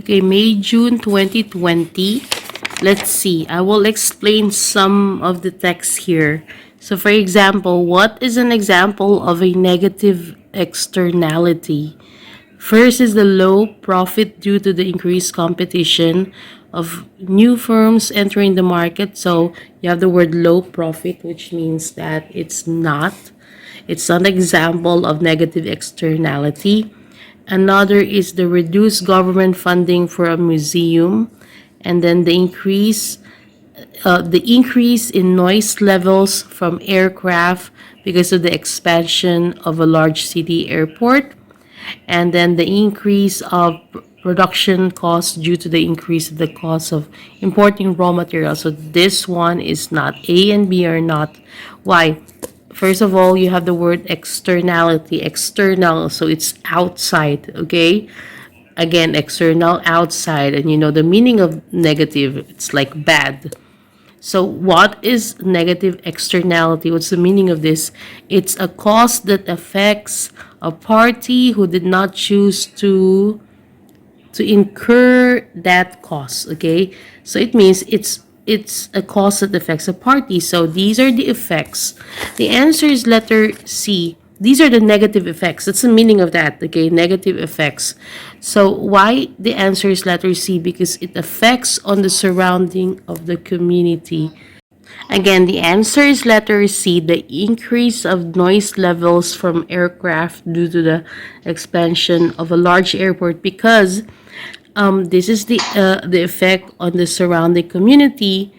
Okay, May, June 2020. Let's see. I will explain some of the text here. So, for example, what is an example of a negative externality? First is the low profit due to the increased competition of new firms entering the market. So, you have the word low profit, which means that it's an example of negative externality. Another is the reduced government funding for a museum, and then the increase in noise levels from aircraft because of the expansion of a large city airport, and then the increase of production costs due to the increase of the cost of importing raw materials. So this one is not A and B are not. Why? First of all, you have the word externality, external, so it's outside, okay? Again, external, outside, and you know the meaning of negative, it's like bad. So, what is negative externality? What's the meaning of this? It's a cause that affects a party who did not choose to incur that cost. Okay, so it means it's a cost that affects a party. So these are the effects. The answer is letter C. These are the negative effects. That's the meaning of that. Okay, negative effects. So why the answer is letter C? Because it affects on the surrounding of the community. Again, the answer is letter C, the increase of noise levels from aircraft due to the expansion of a large airport, because this is the effect on the surrounding community.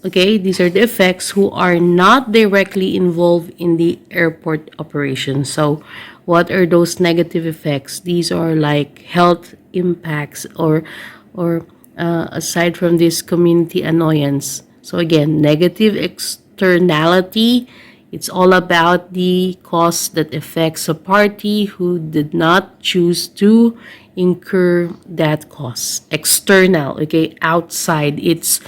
Okay, these are the effects who are not directly involved in the airport operation. So, what are those negative effects? These are like health impacts or aside from this community annoyance. So again, negative externality, it's all about the cost that affects a party who did not choose to incur that cost. External, okay, outside. It's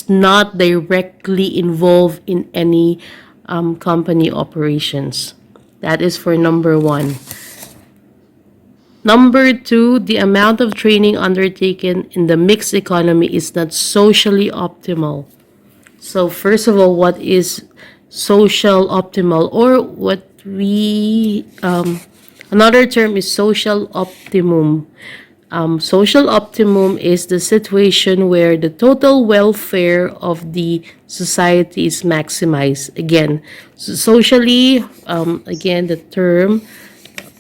not directly involved in any company operations. That is for number one. Number two, the amount of training undertaken in the mixed economy is not socially optimal. So, first of all, what is social optimal, or what another term is social optimum. Social optimum is the situation where the total welfare of the society is maximized. Again, socially, again, the term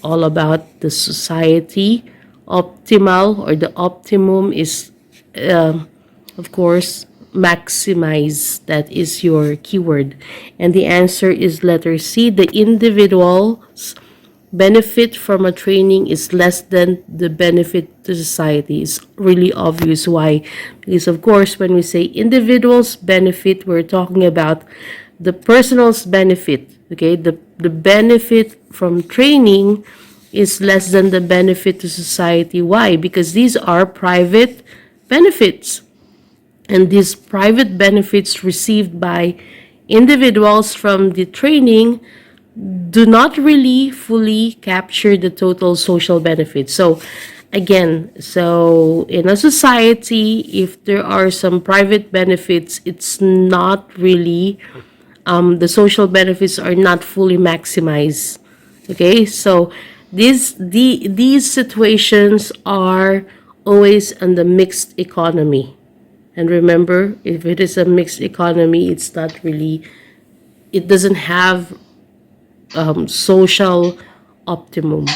all about the society. Optimal or the optimum is, of course, maximize. That is your keyword. And the answer is letter C. The individual's benefit from a training is less than the benefit to society. It's really obvious why. Because, of course, when we say individual's benefit, we're talking about the personal's benefit. Okay, the benefit from training is less than the benefit to society. Why? Because these are private benefits. And these private benefits received by individuals from the training do not really fully capture the total social benefits. So, again, so in a society, if there are some private benefits, it's not really the social benefits are not fully maximized. Okay, so these situations are always in the mixed economy. And remember, if it is a mixed economy, it doesn't have social optimum.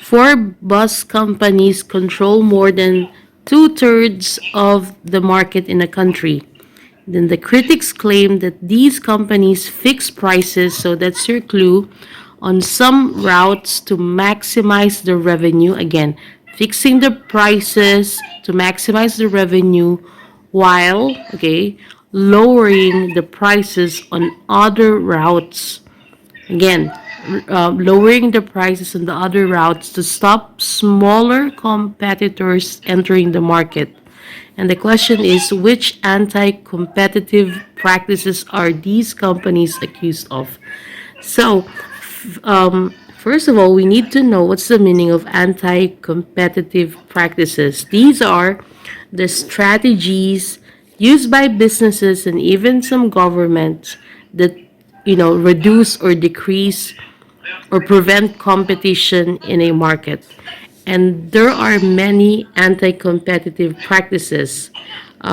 Four bus companies control more than two-thirds of the market in a country. Then the critics claim that these companies fix prices, so that's your clue, on some routes to maximize the revenue. Again, fixing the prices to maximize the revenue while, okay, lowering the prices on other routes. Again, lowering the prices on the other routes to stop smaller competitors entering the market. And the question is, which anti-competitive practices are these companies accused of? So, First of all, we need to know what's the meaning of anti-competitive practices. These are the strategies used by businesses and even some governments that reduce or decrease or prevent competition in a market. And there are many anti-competitive practices.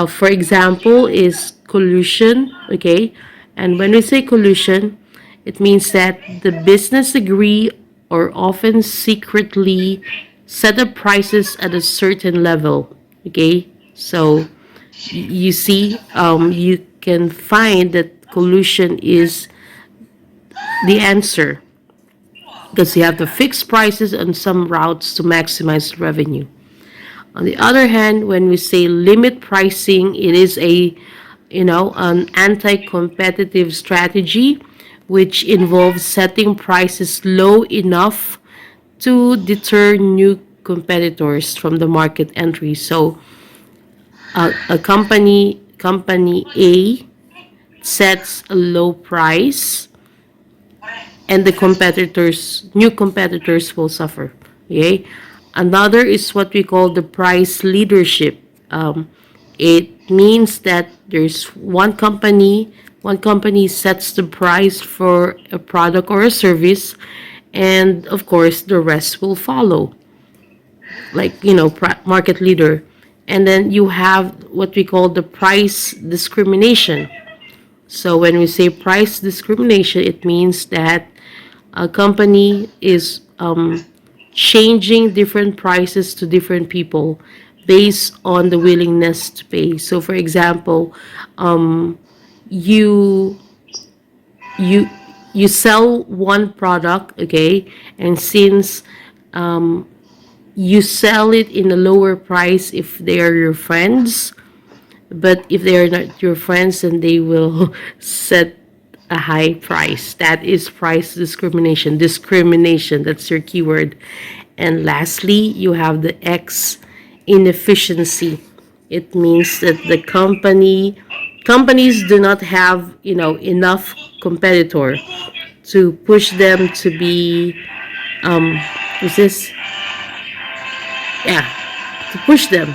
For example, is collusion. Okay, and when we say collusion, it means that the business agree or often secretly set up prices at a certain level. Okay, so you see, you can find that collusion is the answer because you have to fix prices on some routes to maximize revenue. On the other hand, when we say limit pricing, it is an anti-competitive strategy which involves setting prices low enough to deter new competitors from the market entry. So a company A sets a low price and the new competitors will suffer. Okay. Another is what we call the price leadership. It means that there's one company sets the price for a product or a service, and of course the rest will follow, like market leader. And then you have what we call the price discrimination. So when we say price discrimination, it means that a company is changing different prices to different people based on the willingness to pay. So, for example, you you you sell one product, okay, and since you sell it in a lower price if they are your friends, but if they are not your friends, then they will set a high price. That is price discrimination. Discrimination, that's your keyword. And lastly, you have the X, inefficiency. It means that the companies do not have enough competitor to push them to be is this yeah to push them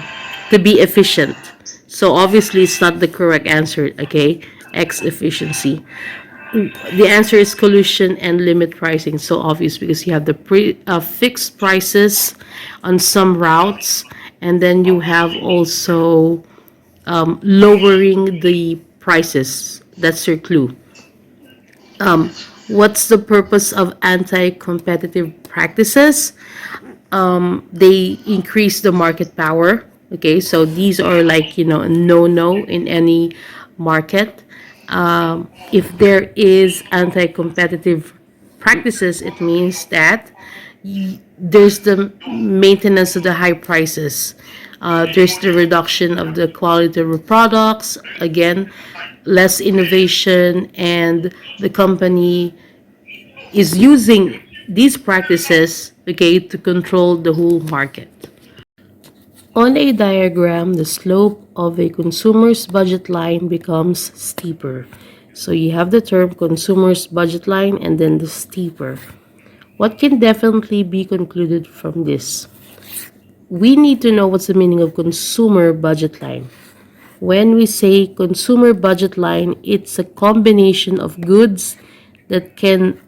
to be efficient. So obviously it's not the correct answer, okay? X, efficiency. The answer is collusion and limit pricing. So obvious because you have the fixed prices on some routes, and then you have also lowering the prices. That's your clue. What's the purpose of anti-competitive practices? They increase the market power. Okay, so these are like a no in any market. If there is anti-competitive practices, it means that there's the maintenance of the high prices. There's the reduction of the quality of the products. Again, less innovation, and the company is using these practices, okay, to control the whole market. On a diagram, the slope of a consumer's budget line becomes steeper. So you have the term consumer's budget line and then the steeper. What can definitely be concluded from this? We need to know what's the meaning of consumer budget line. When we say consumer budget line, it's a combination of goods that can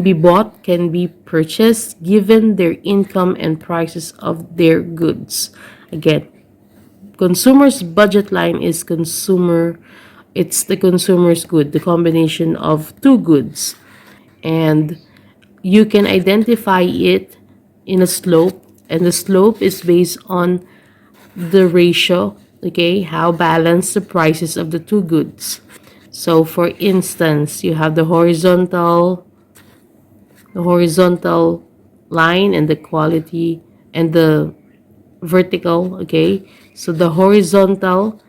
be bought, can be purchased given their income and prices of their goods. Again, consumer's budget line is it's the consumer's good, the combination of two goods. And you can identify it in a slope, and the slope is based on the ratio, okay, how balanced the prices of the two goods. So for instance, you have the horizontal line and the quality and the vertical, okay? So the horizontal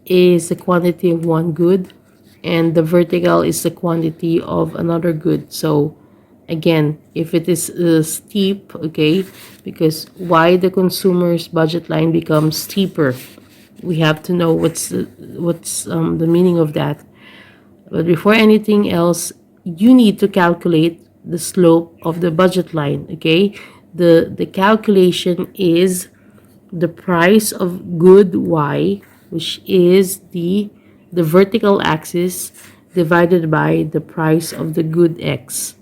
is the quantity of one good and the vertical is the quantity of another good. So again, if it is steep, okay, because why the consumer's budget line becomes steeper, we have to know what's the meaning of that. But before anything else, you need to calculate the slope of the budget line. Okay, the calculation is the price of good y, which is the vertical axis, divided by the price of the good x.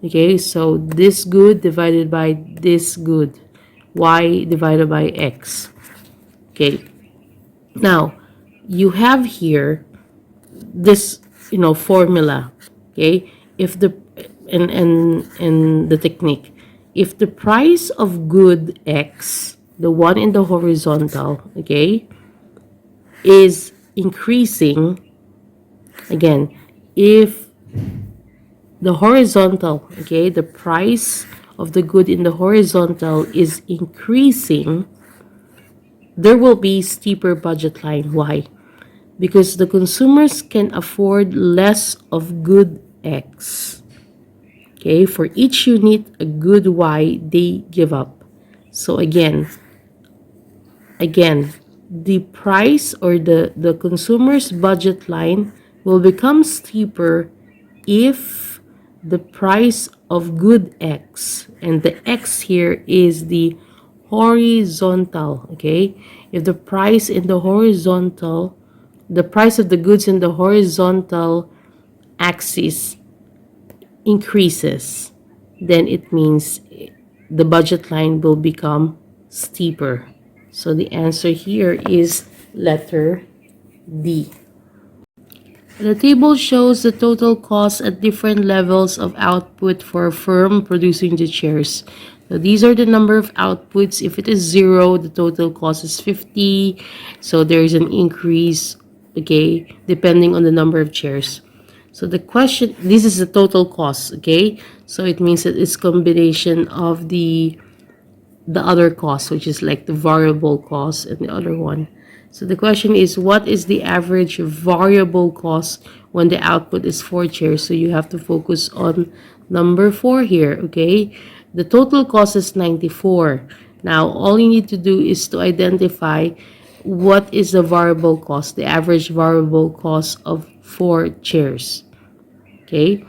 Okay, so this good divided by this good, y divided by x. Okay, now you have here this, formula. Okay, if the and the technique, if the price of good x, the one in the horizontal, okay, is increasing, again, if the horizontal, okay, the price of the good in the horizontal is increasing, there will be steeper budget line. Why? Because the consumers can afford less of good X. Okay, for each unit, a good Y they give up. So again, the price or the consumer's budget line will become steeper if the price of good X, and the X here is the horizontal. Okay, if the price in the horizontal, the price of the goods in the horizontal axis increases, then it means the budget line will become steeper. So the answer here is letter D. The table shows the total cost at different levels of output for a firm producing the chairs. So these are the number of outputs. If it is 0, the total cost is 50. So there is an increase, okay, depending on the number of chairs. So the question, this is the total cost, okay? So it means that it's combination of the other cost, which is like the variable cost and the other one. So the question is, what is the average variable cost when the output is 4 chairs? So you have to focus on number 4 here, okay? The total cost is 94. Now, all you need to do is to identify what is the variable cost, the average variable cost of 4 chairs, okay?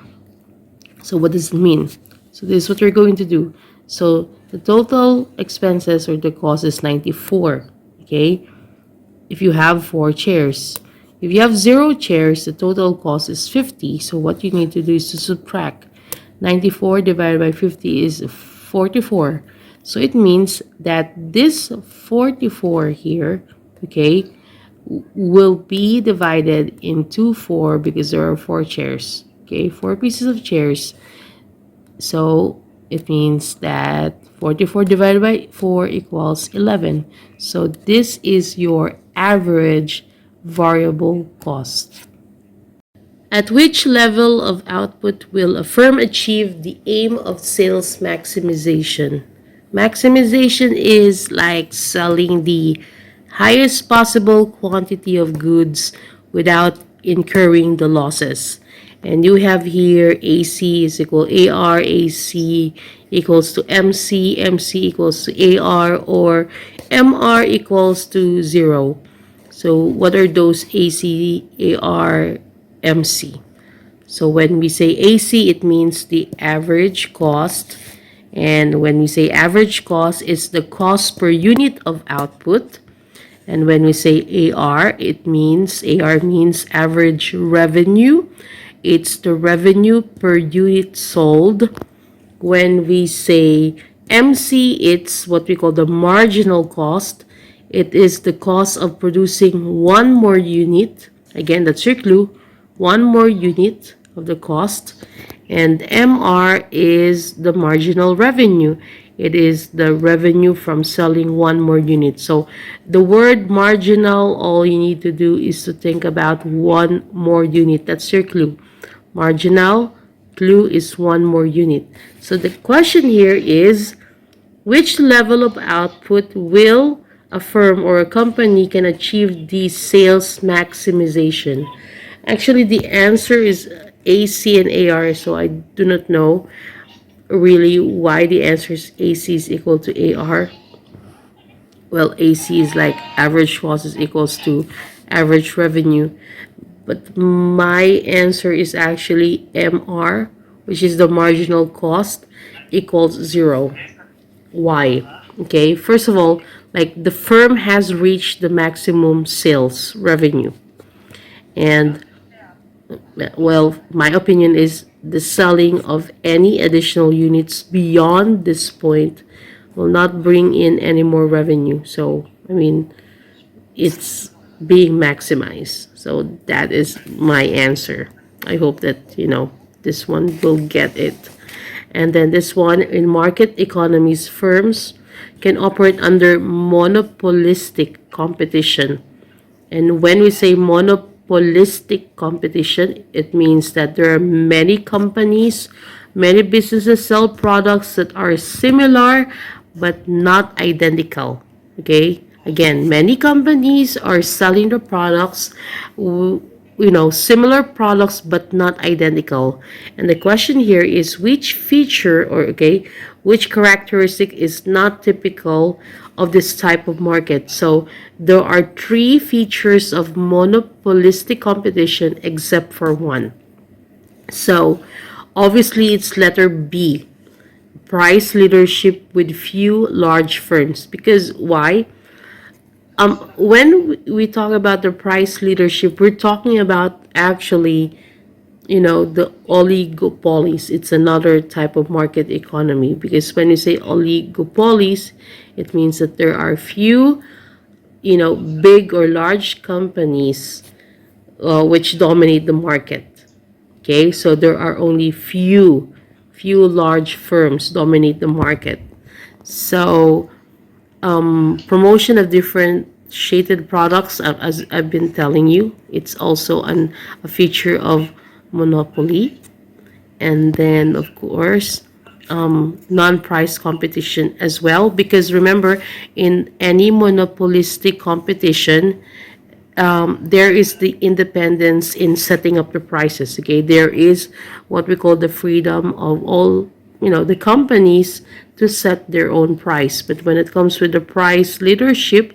So what does it mean? So this is what we're going to do. So the total expenses or the cost is 94, okay? If you have 4 chairs. If you have 0 chairs, the total cost is 50. So what you need to do is to subtract. 94 divided by 50 is 44. So it means that this 44 here, okay, will be divided into 4 because there are 4 chairs. Okay, 4 pieces of chairs. So it means that 44 divided by 4 equals 11. So this is your average variable cost. At which level of output will a firm achieve the aim of sales maximization? Maximization is like selling the highest possible quantity of goods without incurring the losses. And you have here AC is equal AR, AC equals to MC, MC equals to AR, or MR equals to 0. So what are those AC, AR, MC? So when we say AC, it means the average cost. And when we say average cost, it's the cost per unit of output. And when we say AR, AR means average revenue. It's the revenue per unit sold. When we say MC, it's what we call the marginal cost. It is the cost of producing one more unit. Again, that's your clue. One more unit of the cost. And MR is the marginal revenue. It is the revenue from selling one more unit. So the word marginal, all you need to do is to think about one more unit. That's your clue. Marginal, clue is one more unit. So the question here is, which level of output will a firm or a company can achieve the sales maximization? Actually, the answer is AC and AR, so I do not know really why the answer is AC is equal to AR. Well, AC is like average cost is equals to average revenue. But my answer is actually MR, which is the marginal cost, equals zero. Why? Okay, first of all, like the firm has reached the maximum sales revenue. And well, my opinion is the selling of any additional units beyond this point will not bring in any more revenue. So, I mean, it's being maximized. So that is my answer. I hope that, this one will get it. And then this one, in market economies, firms can operate under monopolistic competition. And when we say monopolistic competition, it means that there are many companies, many businesses sell products that are similar but not identical. Okay? Again, many companies are selling the products, similar products but not identical. And the question here is which feature, or which characteristic is not typical of this type of market. So there are three features of monopolistic competition except for one. So obviously it's letter B, price leadership with few large firms. Because why? When we talk about the price leadership, we're talking about actually, the oligopolies. It's another type of market economy, because when you say oligopolies, it means that there are few, big or large companies which dominate the market. Okay, so there are only few large firms dominate the market. So promotion of different shaded products, as I've been telling you, it's also a feature of monopoly. And then of course non-price competition as well, because remember, in any monopolistic competition, there is the independence in setting up the prices. Okay, there is what we call the freedom of all, the companies to set their own price. But when it comes with the price leadership,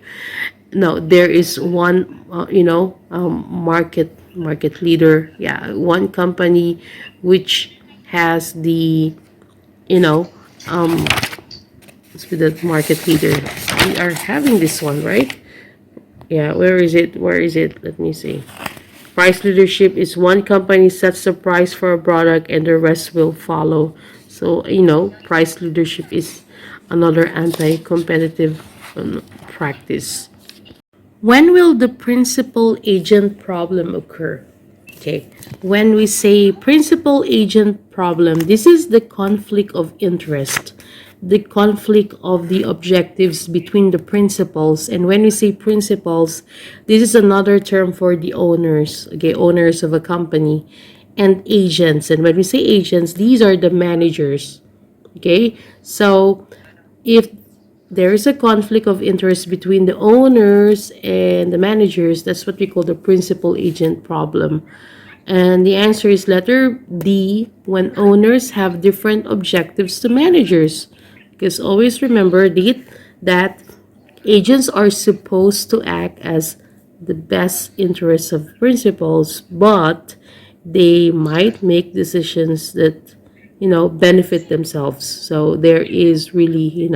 no, there is one, market leader. Yeah, one company which has the, you know, let's be the market leader. We are having this one, right? Yeah, where is it? Where is it? Let me see. Price leadership is one company sets the price for a product and the rest will follow. So, price leadership is another anti-competitive practice. When will the principal agent problem occur? Okay, when we say principal agent problem, this is the conflict of interest, the conflict of the objectives between the principals. And when we say principals, this is another term for the owners, okay, owners of a company, and agents. And when we say agents, these are the managers. Okay, so if there is a conflict of interest between the owners and the managers, that's what we call the principal agent problem. And the answer is letter D, when owners have different objectives to managers. Because always remember that agents are supposed to act as the best interests of principals, but they might make decisions that, benefit themselves. So there is really,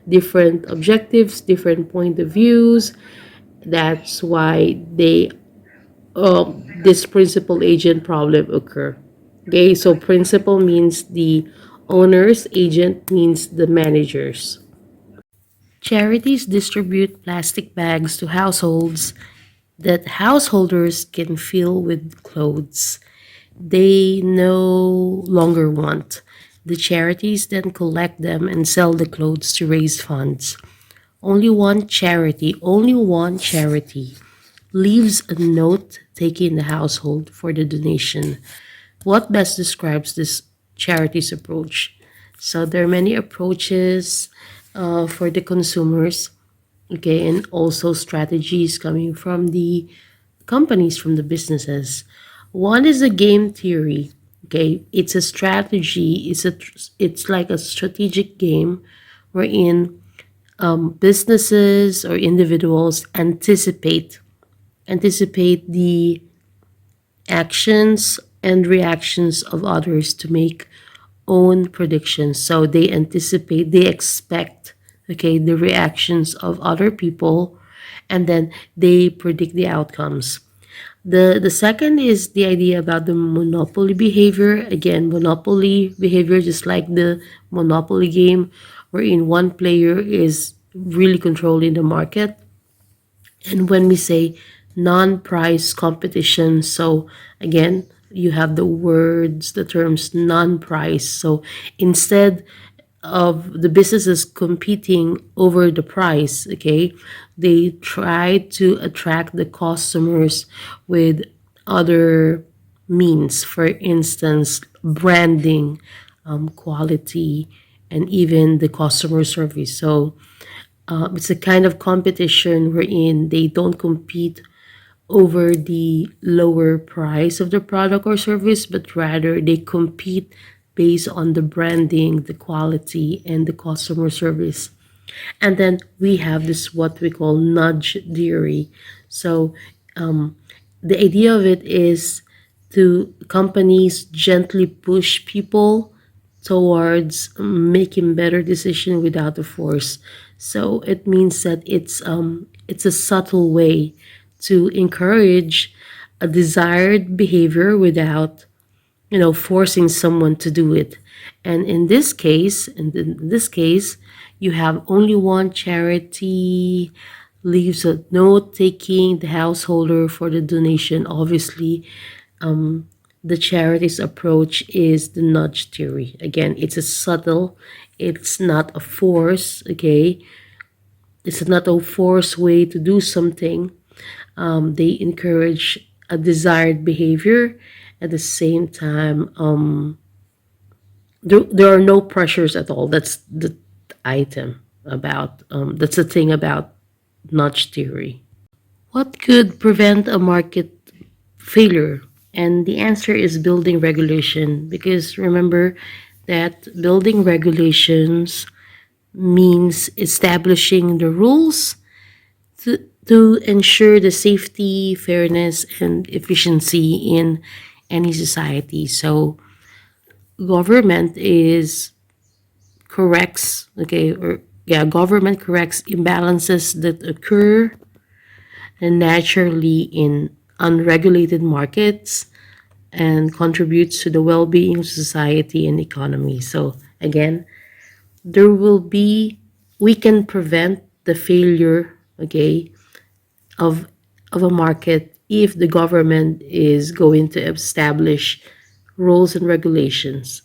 different objectives, different point of views. That's why this principal agent problem occur. Okay, so principal means the owners, agent means the managers. Charities distribute plastic bags to households that householders can fill with clothes they no longer want. The charities then collect them and sell the clothes to raise funds. Only one charity leaves a note taking the household for the donation. What best describes this charity's approach? So there are many approaches for the consumers, okay, and also strategies coming from the companies, from the businesses. One is a game theory. Okay, it's a strategy. It's like a strategic game wherein businesses or individuals anticipate the actions and reactions of others to make own predictions. So they anticipate, they expect, okay, the reactions of other people, and then they predict the outcomes. The second is the idea about the monopoly behavior. Again, monopoly behavior, just like the monopoly game, wherein one player is really controlling the market. And when we say non-price competition, so again, you have the words, the terms non-price. So instead of the businesses competing over the price, okay, they try to attract the customers with other means. For instance, branding, quality, and even the customer service. So it's a kind of competition wherein they don't compete over the lower price of the product or service, but rather they compete based on the branding, the quality, and the customer service. And then we have this what we call nudge theory. So the idea of it is to companies gently push people towards making better decision without the force. So it means that it's a subtle way to encourage a desired behavior without forcing someone to do it. And in this case, you have only one charity leaves a note taking the householder for the donation. Obviously, the charity's approach is the nudge theory. Again, it's a subtle, it's not a force, okay? It's not a force way to do something. They encourage a desired behavior. At the same time, there are no pressures at all. That's the item about, that's the thing about nudge theory. What could prevent a market failure? And the answer is building regulation, because remember that building regulations means establishing the rules to ensure the safety, fairness, and efficiency in any society. So government is corrects, okay, or yeah, government corrects imbalances that occur naturally in unregulated markets and contributes to the well-being of society and economy. So again, there will be we can prevent the failure, okay, of a market if the government is going to establish rules and regulations.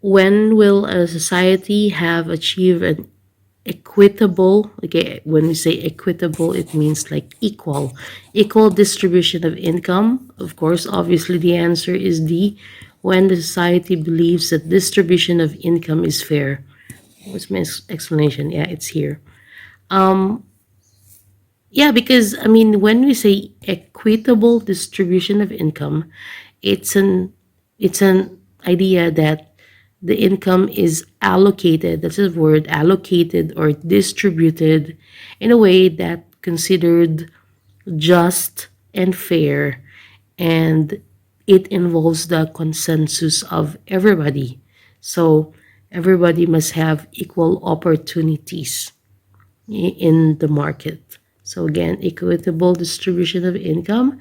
When will a society have achieved an equitable, okay, when we say equitable, it means like equal distribution of income? Of course, obviously the answer is D, when the society believes that distribution of income is fair. What's my explanation? Yeah, it's here. Yeah, because I mean, when we say equitable distribution of income, it's an idea that the income is allocated, that's the word, allocated or distributed in a way that considered just and fair, and it involves the consensus of everybody. So everybody must have equal opportunities in the market. So again, equitable distribution of income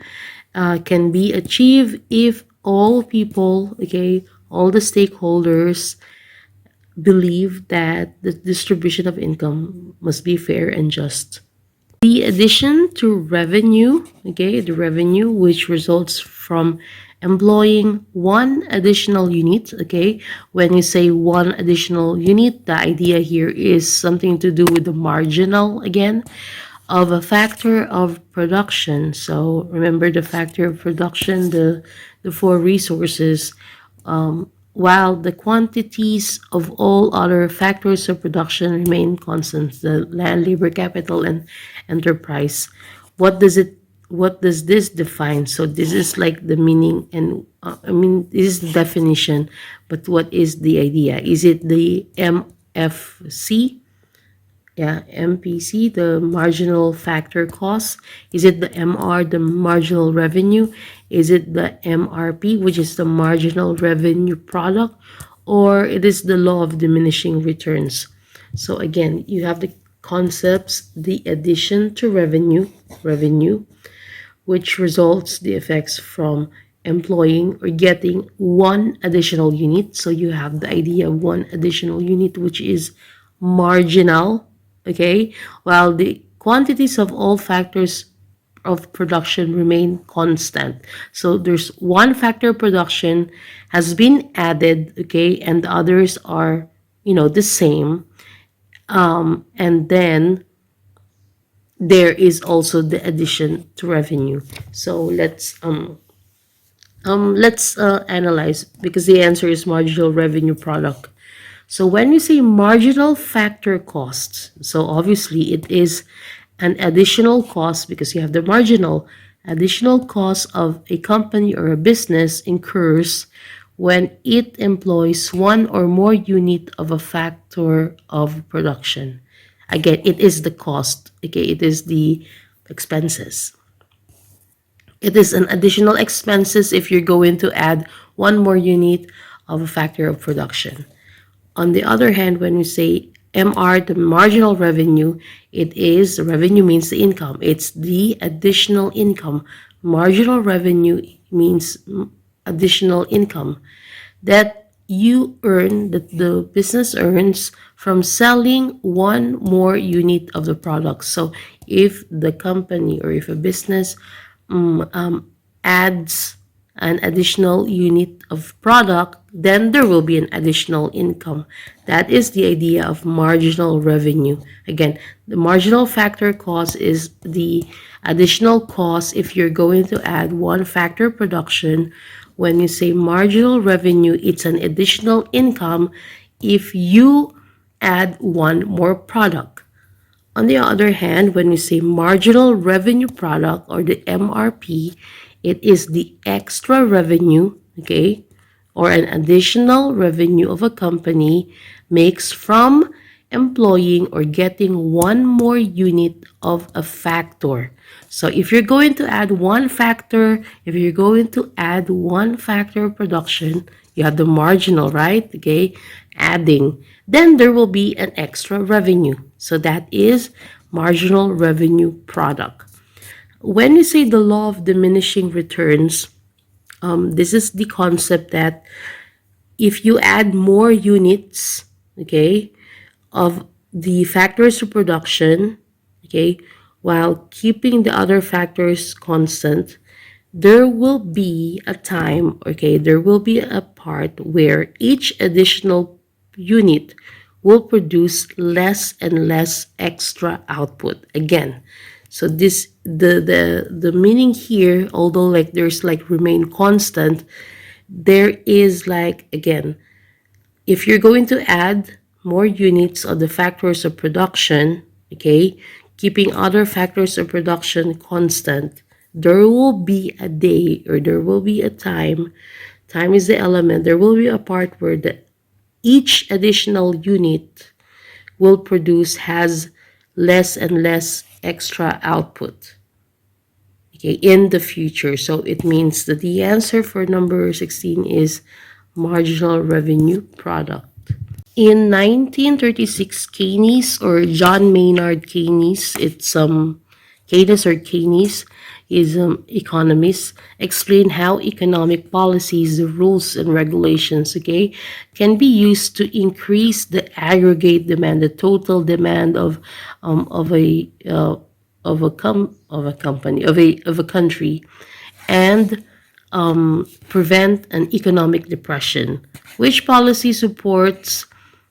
can be achieved if all people, okay, all the stakeholders believe that the distribution of income must be fair and just. The addition to revenue, okay, the revenue which results from employing one additional unit, okay, when you say one additional unit, the idea here is something to do with the marginal, again, of a factor of production. So remember the factor of production, the four resources, while the quantities of all other factors of production remain constant, the land, labor, capital, and enterprise. What does it what does this define? So this is like the meaning, and I mean, this is the definition, but what is the idea? Is it the MFC? Yeah, MPC, the marginal factor cost. Is it the MR, the marginal revenue? Is it the MRP, which is the marginal revenue product? Or it is the law of diminishing returns? So again, you have the concepts, the addition to revenue, which results the effects from employing or getting one additional unit. So you have the idea of one additional unit, which is marginal, okay, while the quantities of all factors of production remain constant. So there's one factor production has been added, okay, and the others are, the same. And then there is also the addition to revenue. So let's analyze, because the answer is marginal revenue product. So when we say marginal factor costs, so obviously it is an additional cost, because you have the marginal additional cost of a company or a business incurs when it employs one or more unit of a factor of production. Again, it is the cost, okay, it is the expenses. It is an additional expenses if you're going to add one more unit of a factor of production. On the other hand, when we say MR, the marginal revenue, it is, revenue means the income. It's the additional income. Marginal revenue means additional income that you earn, that the business earns from selling one more unit of the product. So if the company or if a business adds an additional unit of product, then there will be an additional income. That is the idea of marginal revenue. Again, the marginal factor cost is the additional cost if you're going to add one factor production. When you say marginal revenue, it's an additional income if you add one more product. On the other hand, when we say marginal revenue product, or the MRP, it is the extra revenue, okay, or an additional revenue of a company makes from employing or getting one more unit of a factor. So if you're going to add one factor, if you're going to add one factor of production, you have the marginal, right? Okay, adding. Then there will be an extra revenue. So that is marginal revenue product. When you say the law of diminishing returns, this is the concept that if you add more units, okay, of the factors of production, okay, while keeping the other factors constant, there will be a time, okay, there will be a part where each additional unit will produce less and less extra output. Again, so this the meaning here, although like there's like remain constant, there is like, again, if you're going to add more units of the factors of production, okay, keeping other factors of production constant, there will be a day, or there will be a time is the element, there will be a part where each additional unit will produce has less and less extra output, okay, in the future. So it means that the answer for number 16 is marginal revenue product. In 1936, Keynes, or John Maynard Keynes, Keynes or Keynes is economist, explain how economic policies, the rules and regulations, okay, can be used to increase the aggregate demand, the total demand of a company, of a country, and prevent an economic depression. Which policy supports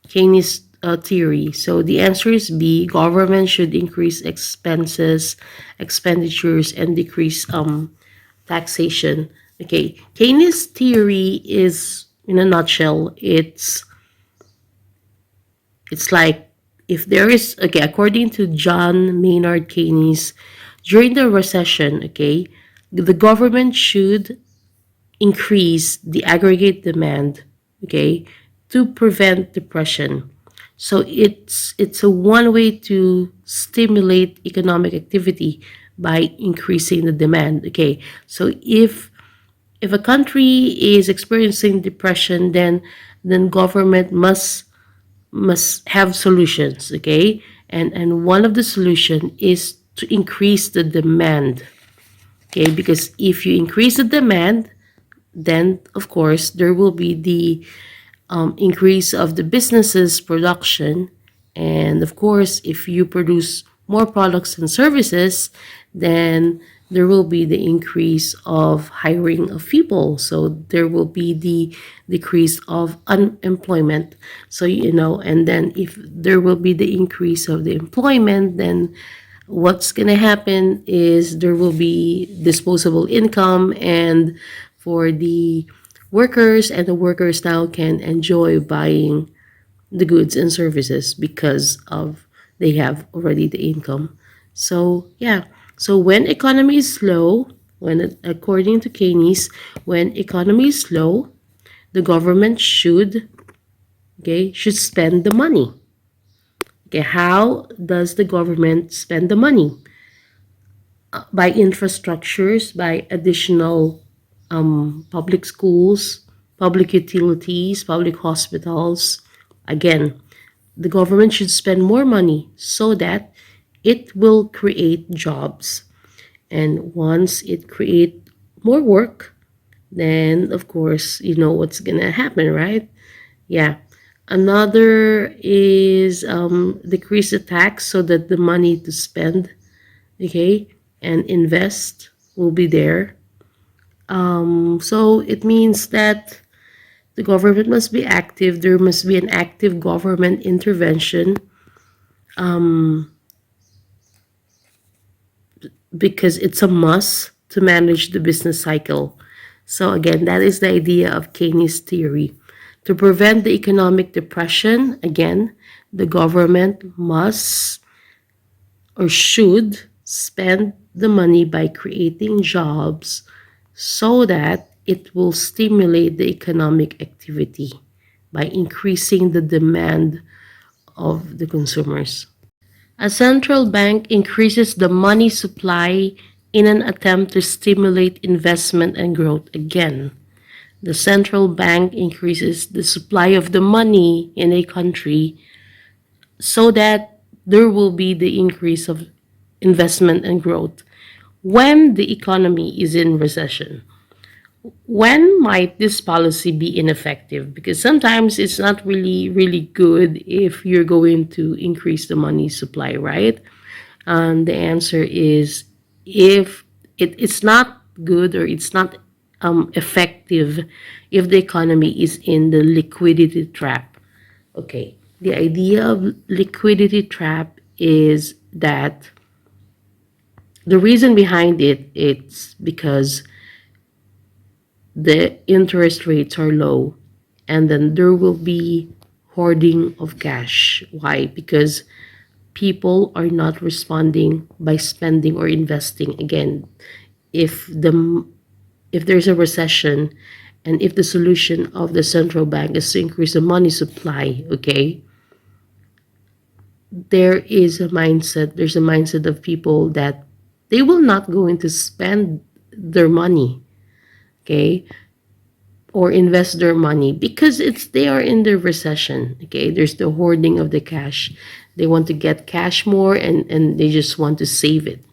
Keynes' theory? So the answer is B. Government should increase expenditures, and decrease taxation. Okay, Keynes' theory is, in a nutshell, it's like, if there is, okay, according to John Maynard Keynes, during the recession, okay, the government should increase the aggregate demand, okay, to prevent depression. So it's a one way to stimulate economic activity by increasing the demand. Okay, so if a country is experiencing depression, then government must have solutions. Okay, and one of the solution is to increase the demand. Okay, because if you increase the demand, then of course there will be the increase of the business's production. And of course, if you produce more products and services, then there will be the increase of hiring of people. So there will be the decrease of unemployment. So, and then if there will be the increase of the employment, then what's going to happen is there will be disposable income, and for the workers, and the workers now can enjoy buying the goods and services because of they have already the income. So yeah, so when economy is slow, when according to Keynes, when economy is slow, the government should spend the money. Okay, how does the government spend the money? By infrastructures, by additional public schools, public utilities, public hospitals. Again, the government should spend more money so that it will create jobs. And once it create more work, then of course you know what's gonna happen, right? Yeah. Another is decrease the tax so that the money to spend, okay, and invest will be there. So it means that the government must be active. There must be an active government intervention, because it's a must to manage the business cycle. So again, that is the idea of Keynes theory. To prevent the economic depression, again, the government must or should spend the money by creating jobs so that it will stimulate the economic activity by increasing the demand of the consumers. A central bank increases the money supply in an attempt to stimulate investment and growth again. The central bank increases the supply of the money in a country so that there will be the increase of investment and growth when the economy is in recession. When might this policy be ineffective? Because sometimes it's not really good if you're going to increase the money supply, right? And the answer is, if it's not good, or it's not effective, if the economy is in the liquidity trap. Okay, the idea of liquidity trap is that the reason behind it's because the interest rates are low, and then there will be hoarding of cash. Why? Because people are not responding by spending or investing. Again, if there's a recession, and if the solution of the central bank is to increase the money supply, okay, there's a mindset of people that they will not going to spend their money, okay, or invest their money, because they are in the recession. Okay, there's the hoarding of the cash. They want to get cash more, and they just want to save it.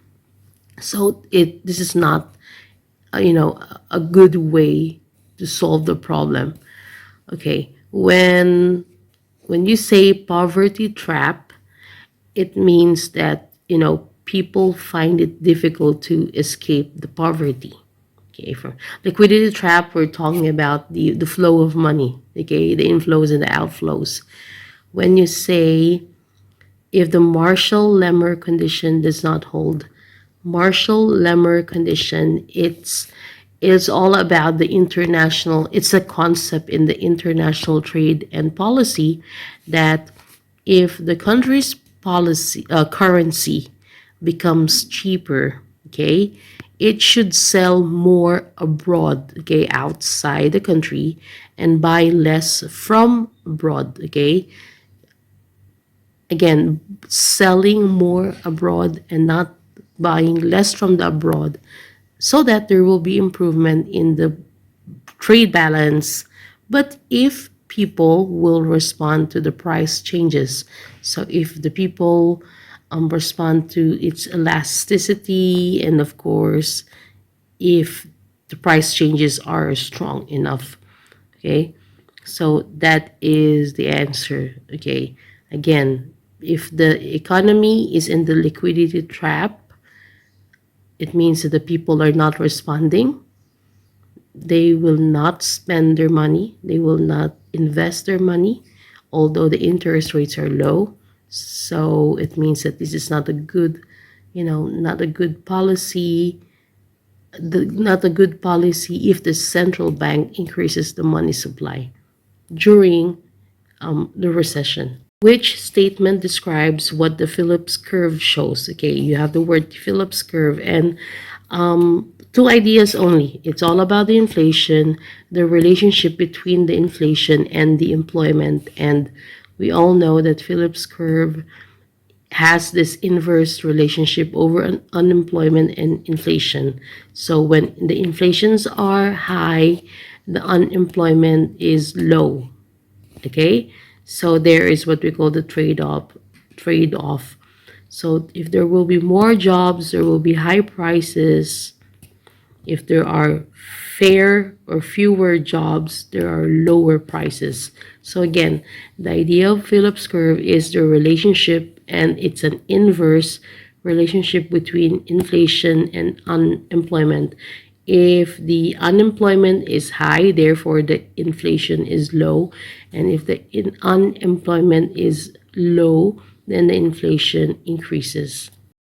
So this is not a good way to solve the problem. Okay, when you say poverty trap, it means that people find it difficult to escape the poverty. Okay, for liquidity trap, we're talking about the flow of money, okay, the inflows and the outflows. When you say, if the Marshall-Lemmer condition does not hold, Marshall-Lemmer condition, it's all about the international, it's a concept in the international trade and policy, that if the country's currency becomes cheaper, okay, it should sell more abroad, okay, outside the country, and buy less from abroad, okay. again, selling more abroad and not buying less from the abroad, so that there will be improvement in the trade balance. But if people will respond to the price changes, so if the people respond to its elasticity, and of course, if the price changes are strong enough, okay, so that is the answer. Okay, again, if the economy is in the liquidity trap, it means that the people are not responding. They will not spend their money, they will not invest their money, although the interest rates are low. So it means that this is not a good, not a good policy. Not a good policy if the central bank increases the money supply during the recession. Which statement describes what the Phillips curve shows? Okay, you have the word Phillips curve, and two ideas only. It's all about the inflation, the relationship between the inflation and the employment. And we all know that Phillips curve has this inverse relationship over unemployment and inflation. So when the inflations are high, the unemployment is low. Okay, so there is what we call the trade off. So if there will be more jobs, there will be high prices. If there are fair or fewer jobs, there are lower prices. So again, the idea of Phillips curve is the relationship, and it's an inverse relationship between inflation and unemployment. If the unemployment is high, therefore the inflation is low. And if the unemployment is low, then the inflation increases.